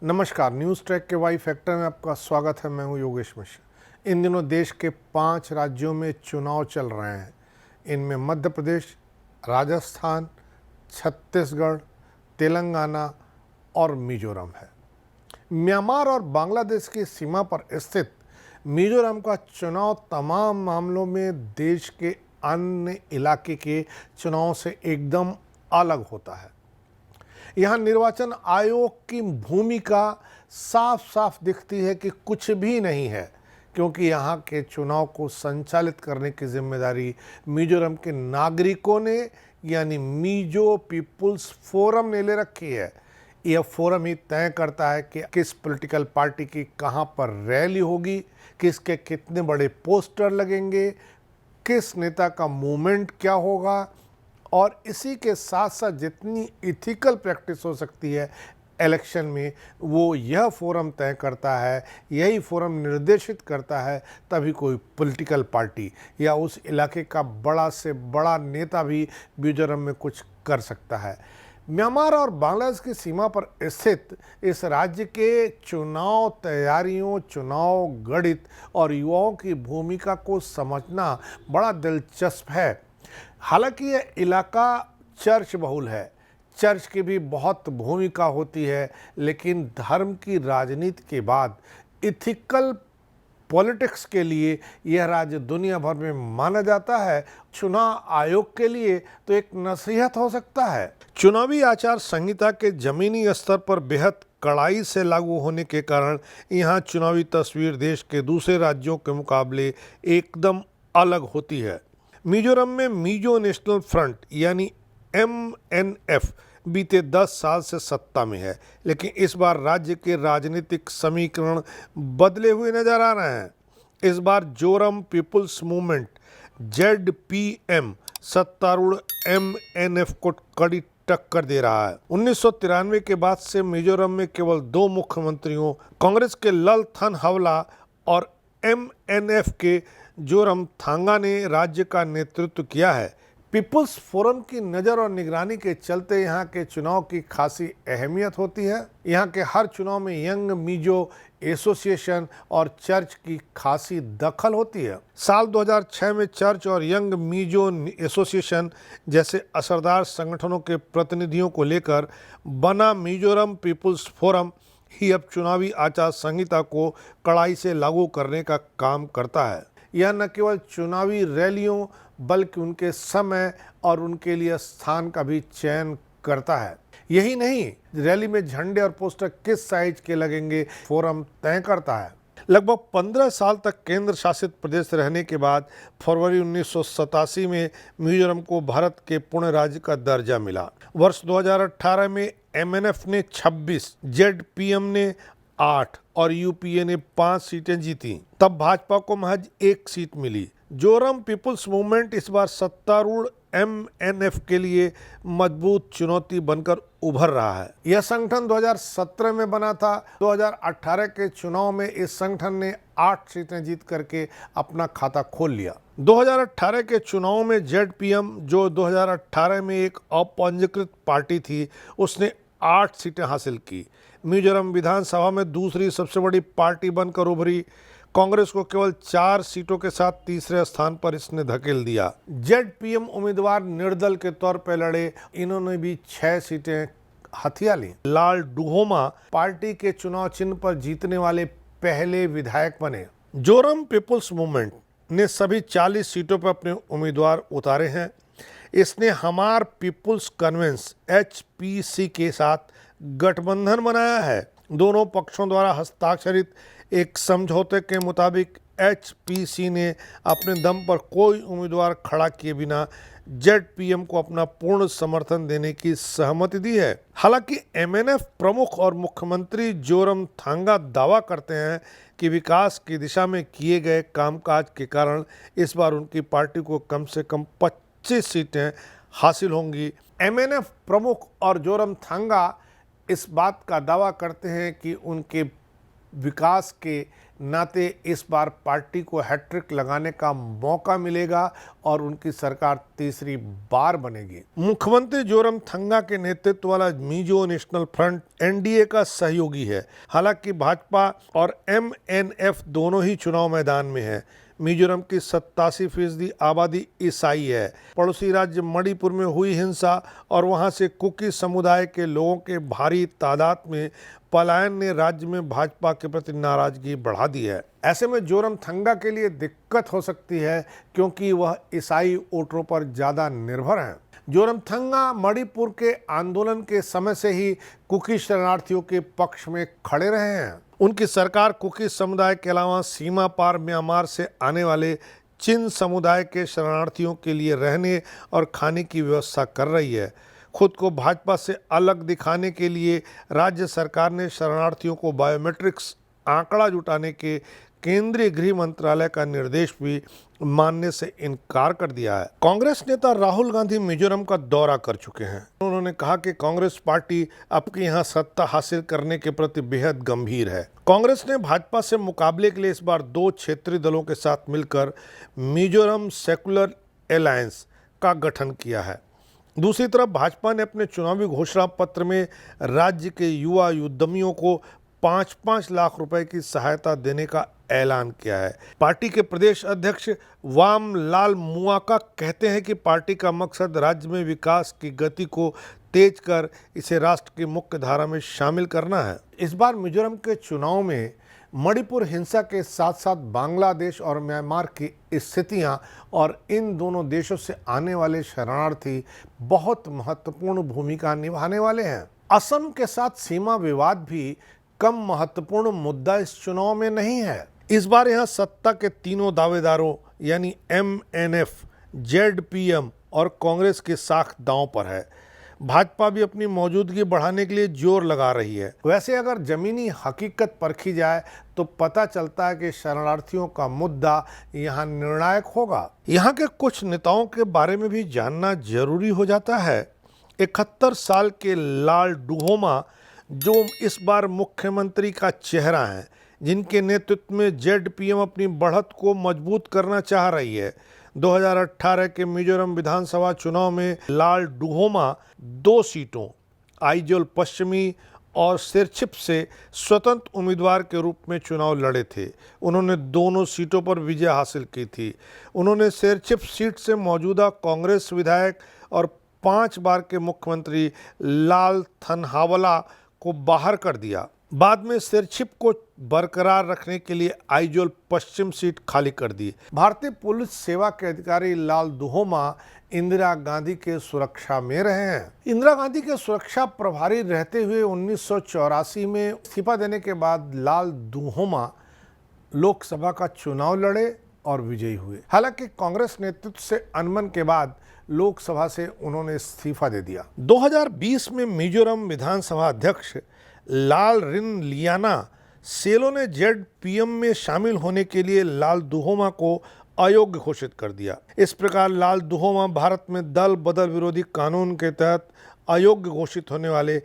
नमस्कार, news track के Y factor में आपका स्वागत है। मैं हूं योगेश मिश्र। इन दिनों देश के 5 राज्यों में चुनाव चल रहे हैं। इनमें मध्य प्रदेश, राजस्थान, छत्तीसगढ़, तेलंगाना और मिजोरम है। म्यांमार और बांग्लादेश की सीमा पर स्थित मिजोरम का चुनाव तमाम मामलों में देश के अन्य इलाके के चुनाव से एकदम अलग होता है। यहाँ निर्वाचन आयोग की भूमिका साफ साफ दिखती है कि कुछ भी नहीं है, क्योंकि यहाँ के चुनाव को संचालित करने की जिम्मेदारी मिजोरम के नागरिकों ने यानी मिजो पीपुल्स फोरम ने ले रखी है। यह फोरम ही तय करता है कि किस पॉलिटिकल पार्टी की कहाँ पर रैली होगी, किसके कितने बड़े पोस्टर लगेंगे, किस नेता का मूवमेंट क्या होगा, और इसी के साथ साथ जितनी इथिकल प्रैक्टिस हो सकती है इलेक्शन में, वो यह फोरम तय करता है। यही फोरम निर्देशित करता है तभी कोई पॉलिटिकल पार्टी या उस इलाके का बड़ा से बड़ा नेता भी मिजोरम में कुछ कर सकता है। म्यांमार और बांग्लादेश की सीमा पर स्थित इस राज्य के चुनाव तैयारियों, चुनाव गणित और युवाओं की भूमिका को समझना बड़ा दिलचस्प है। हालांकि यह इलाका चर्च बहुल है, चर्च की भी बहुत भूमिका होती है, लेकिन धर्म की राजनीति के बाद इथिकल पॉलिटिक्स के लिए यह राज्य दुनिया भर में माना जाता है। चुनाव आयोग के लिए तो एक नसीहत हो सकता है। चुनावी आचार संहिता के जमीनी स्तर पर बेहद कड़ाई से लागू होने के कारण यहाँ चुनावी तस्वीर देश के दूसरे राज्यों के मुकाबले एकदम अलग होती है। मिजोरम में मिजो नेशनल फ्रंट यानी MNF बीते 10 साल से सत्ता में है, लेकिन इस बार राज्य के राजनीतिक समीकरण बदले हुए नजर आ रहे हैं। इस बार जोरम पीपुल्स मूवमेंट ZPM सत्तारूढ़ MNF को कड़ी टक्कर दे रहा है। 1993 के बाद से मिजोरम में केवल 2 मुख्यमंत्रियों, कांग्रेस के ललथनहावला और MNF के जोरमथांगा ने राज्य का नेतृत्व किया है। पीपुल्स फोरम की नज़र और निगरानी के चलते यहाँ के चुनाव की खासी अहमियत होती है। यहाँ के हर चुनाव में यंग मिजो एसोसिएशन और चर्च की खासी दखल होती है। साल 2006 में चर्च और यंग मिजो एसोसिएशन जैसे असरदार संगठनों के प्रतिनिधियों को लेकर बना मिजोरम पीपुल्स फोरम ही अब चुनावी आचार संहिता को कड़ाई से लागू करने का काम करता है। यह न केवल चुनावी रैलियों बल्कि उनके समय और उनके लिए स्थान का भी चयन करता है। यही नहीं, रैली में झंडे और पोस्टर किस साइज के लगेंगे फोरम तय करता है। लगभग 15 साल तक केंद्र शासित प्रदेश रहने के बाद फरवरी 1987 में मिजोरम को भारत के पूर्ण राज्य का दर्जा मिला। वर्ष 2018 में MNF ने 26, ZPM ने 8 और UPA ने 5 सीटें जीती। तब भाजपा को महज 1 सीट मिली। जोरम पीपुल्स मूवमेंट इस बार सत्तारूढ़ MNF के लिए मजबूत चुनौती बनकर उभर रहा है। यह संगठन 2017 में बना था। 2018 के चुनाव में इस संगठन ने 8 सीटें जीत करके अपना खाता खोल लिया। 2018 के चुनाव में ZPM, जो 2018 में एक अपंजीकृत पार्टी थी, उसने 8 सीटें हासिल की। मिजोरम विधानसभा में दूसरी सबसे बड़ी पार्टी बनकर उभरी। कांग्रेस को केवल 4 सीटों के साथ तीसरे स्थान पर इसने धकेल दिया। ZPM उम्मीदवार निर्दल के तौर पर लड़े, इन्होंने भी 6 सीटें हथिया ली। लाल डुहोमा पार्टी के चुनाव चिन्ह पर जीतने वाले पहले विधायक बने। जोरम पीपुल्स मूवमेंट ने सभी 40 सीटों पर अपने उम्मीदवार उतारे हैं। इसने हमार पीपुल्स कन्वेंस HPC के साथ गठबंधन बनाया है। दोनों पक्षों द्वारा हस्ताक्षरित एक समझौते के मुताबिक HPC ने अपने दम पर कोई उम्मीदवार खड़ा किए बिना ZPM को अपना पूर्ण समर्थन देने की सहमति दी है। हालांकि MNF प्रमुख और मुख्यमंत्री जोरमथांगा दावा करते हैं कि विकास की दिशा में किए गए कामकाज के कारण इस बार उनकी पार्टी को कम से कम 25 सीटें हासिल होंगी। MNF प्रमुख और जोरमथांगा इस बात का दावा करते हैं कि उनके विकास के नाते इस बार पार्टी को हैट्रिक लगाने का मौका मिलेगा और उनकी सरकार तीसरी बार बनेगी। मुख्यमंत्री जोरमथंगा के नेतृत्व वाला मिजो नेशनल फ्रंट एनडीए का सहयोगी है। हालांकि भाजपा और एमएनएफ दोनों ही चुनाव मैदान में है। मिजोरम की 87% आबादी ईसाई है। पड़ोसी राज्य मणिपुर में हुई हिंसा और वहां से कुकी समुदाय के लोगों के भारी तादाद में पलायन ने राज्य में भाजपा के प्रति नाराजगी बढ़ा दी है। ऐसे में जोरमथंगा के लिए दिक्कत हो सकती है क्योंकि वह ईसाई वोटरों पर ज्यादा निर्भर हैं। जोरमथंगा मणिपुर के आंदोलन के समय से ही कुकी शरणार्थियों के पक्ष में खड़े रहे हैं। उनकी सरकार कुकी समुदाय के अलावा सीमा पार म्यांमार से आने वाले चिन समुदाय के शरणार्थियों के लिए रहने और खाने की व्यवस्था कर रही है। खुद को भाजपा से अलग दिखाने के लिए राज्य सरकार ने शरणार्थियों को बायोमेट्रिक्स आंकड़ा जुटाने के केंद्रीय गृह मंत्रालय का निर्देश भी मानने से इनकार कर दिया है। कांग्रेस नेता राहुल गांधी मिजोरम का दौरा कर चुके हैं। उन्होंने कहा कि कांग्रेस पार्टी आपके यहाँ सत्ता हासिल करने के प्रति बेहद गंभीर है। कांग्रेस ने भाजपा से मुकाबले के लिए इस बार 2 क्षेत्रीय दलों के साथ मिलकर मिजोरम सेकुलर अलायंस का गठन किया है। दूसरी तरफ भाजपा ने अपने चुनावी घोषणा पत्र में राज्य के युवा उद्यमियों को 5-5 लाख रुपए की सहायता देने का ऐलान किया है। पार्टी के प्रदेश अध्यक्ष वामलाल मुआका कहते हैं कि पार्टी का मकसद राज्य में विकास की गति को तेज कर इसे राष्ट्र की मुख्य धारा में शामिल करना है। इस बार मिजोरम के चुनाव में मणिपुर हिंसा के साथ साथ बांग्लादेश और म्यांमार की स्थितियां और इन दोनों देशों से आने वाले शरणार्थी बहुत महत्वपूर्ण भूमिका निभाने वाले हैं। असम के साथ सीमा विवाद भी कम महत्वपूर्ण मुद्दा इस चुनाव में नहीं है। इस बार यहां सत्ता के तीनों दावेदारों यानी एमएनएफ, जेडपीएम और कांग्रेस की साख दांव पर है। भाजपा भी अपनी मौजूदगी बढ़ाने के लिए जोर लगा रही है। वैसे अगर जमीनी हकीकत परखी जाए तो पता चलता है कि शरणार्थियों का मुद्दा यहाँ निर्णायक होगा। यहाँ के कुछ नेताओं के बारे में भी जानना जरूरी हो जाता है। 71 साल के लाल डुहोमा जो इस बार मुख्यमंत्री का चेहरा है, जिनके नेतृत्व में जेडपीएम अपनी बढ़त को मजबूत करना चाह रही है। 2018 के मिजोरम विधानसभा चुनाव में लाल डुहोमा 2 सीटों आइजोल पश्चिमी और सिरछिप से स्वतंत्र उम्मीदवार के रूप में चुनाव लड़े थे। उन्होंने दोनों सीटों पर विजय हासिल की थी। उन्होंने सिरछिप सीट से मौजूदा कांग्रेस विधायक और 5 बार के मुख्यमंत्री लाल थनहावला को बाहर कर दिया। बाद में सिरछिप को बरकरार रखने के लिए आइजोल पश्चिम सीट खाली कर दी। भारतीय पुलिस सेवा के अधिकारी लाल डुहोमा इंदिरा गांधी के सुरक्षा में रहे हैं। इंदिरा गांधी के सुरक्षा प्रभारी रहते हुए 1984 में इस्तीफा देने के बाद लाल डुहोमा लोकसभा का चुनाव लड़े और विजयी हुए। हालांकि कांग्रेस नेतृत्व से अनबन के बाद लोकसभा से उन्होंने इस्तीफा दे दिया। 2020 में मिजोरम विधानसभा अध्यक्ष लालरिनलियाना सेलो ने जेडपीएम में शामिल होने के लिए लाल डुहोमा को अयोग्य घोषित कर दिया। इस प्रकार लाल डुहोमा भारत में दल बदल विरोधी कानून के तहत अयोग्य घोषित होने वाले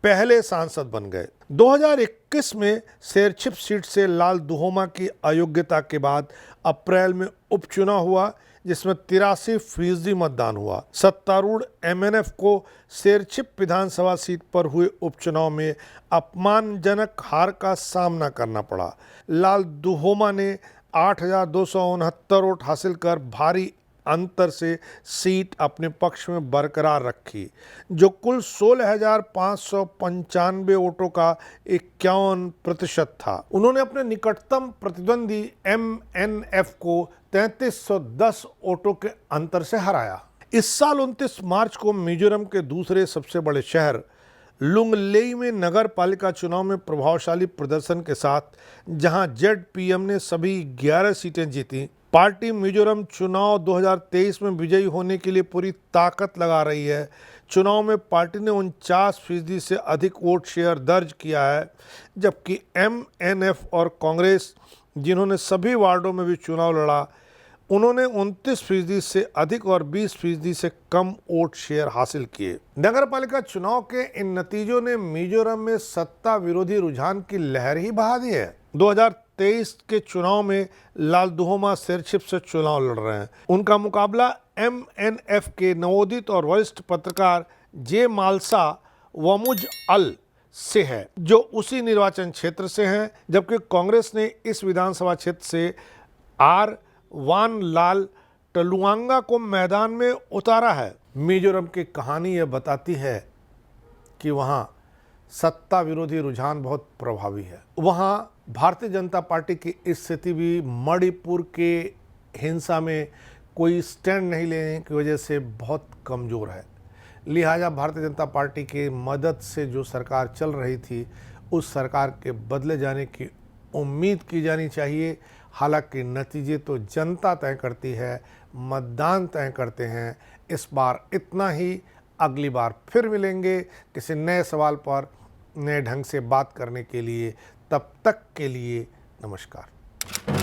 पहले सांसद बन गए। 2021 में सिरछिप सीट से लाल डुहोमा की अयोग्यता के बाद अप्रैल में उपचुनाव हुआ, जिसमें 83% मतदान हुआ। सत्तारूढ़ एमएनएफ को सिरछिप विधानसभा सीट पर हुए उपचुनाव में अपमानजनक हार का सामना करना पड़ा। लाल डुहोमा ने 8,269 वोट हासिल कर भारी अंतर से सीट अपने पक्ष में बरकरार रखी, जो कुल 16,595 वोटों का 51% था। उन्होंने अपने निकटतम प्रतिद्वंदी एमएनएफ को 3,310 वोटों के अंतर से हराया। इस साल 29 मार्च को मिजोरम के दूसरे सबसे बड़े शहर लुंगलेई में नगर पालिका चुनाव में प्रभावशाली प्रदर्शन के साथ जहां जेडपीएम ने सभी 11 सीटें जीती, पार्टी मिजोरम चुनाव 2023 में विजयी होने के लिए पूरी ताकत लगा रही है। चुनाव में पार्टी ने 49% से अधिक वोट शेयर दर्ज किया है, जबकि एमएनएफ और कांग्रेस, जिन्होंने सभी वार्डों में भी चुनाव लड़ा, उन्होंने 29% से अधिक और 20% से कम वोट शेयर हासिल किए। नगरपालिका चुनाव के इन नतीजों ने मिजोरम में सत्ता विरोधी रुझान की लहर ही बहा दी है। 2023 के चुनाव में लालदुहोमा सिरछिप से चुनाव लड़ रहे हैं। उनका मुकाबला MNF के नवोदित और वरिष्ठ पत्रकार जे मालसा वमुज अल से है, जो उसी निर्वाचन क्षेत्र से हैं, जबकि कांग्रेस ने इस विधानसभा क्षेत्र से आर वान लाल टलुआंगा को मैदान में उतारा है। मिजोरम की कहानी यह बताती है कि वहाँ सत्ता विरोधी रुझान बहुत प्रभावी है। वहाँ भारतीय जनता पार्टी की स्थिति भी मणिपुर के हिंसा में कोई स्टैंड नहीं लेने की वजह से बहुत कमज़ोर है। लिहाजा भारतीय जनता पार्टी की मदद से जो सरकार चल रही थी, उस सरकार के बदले जाने की उम्मीद की जानी चाहिए। हालांकि नतीजे तो जनता तय करती है, मतदान तय करते हैं। इस बार इतना ही। अगली बार फिर मिलेंगे किसी नए सवाल पर नए ढंग से बात करने के लिए। तब तक के लिए नमस्कार।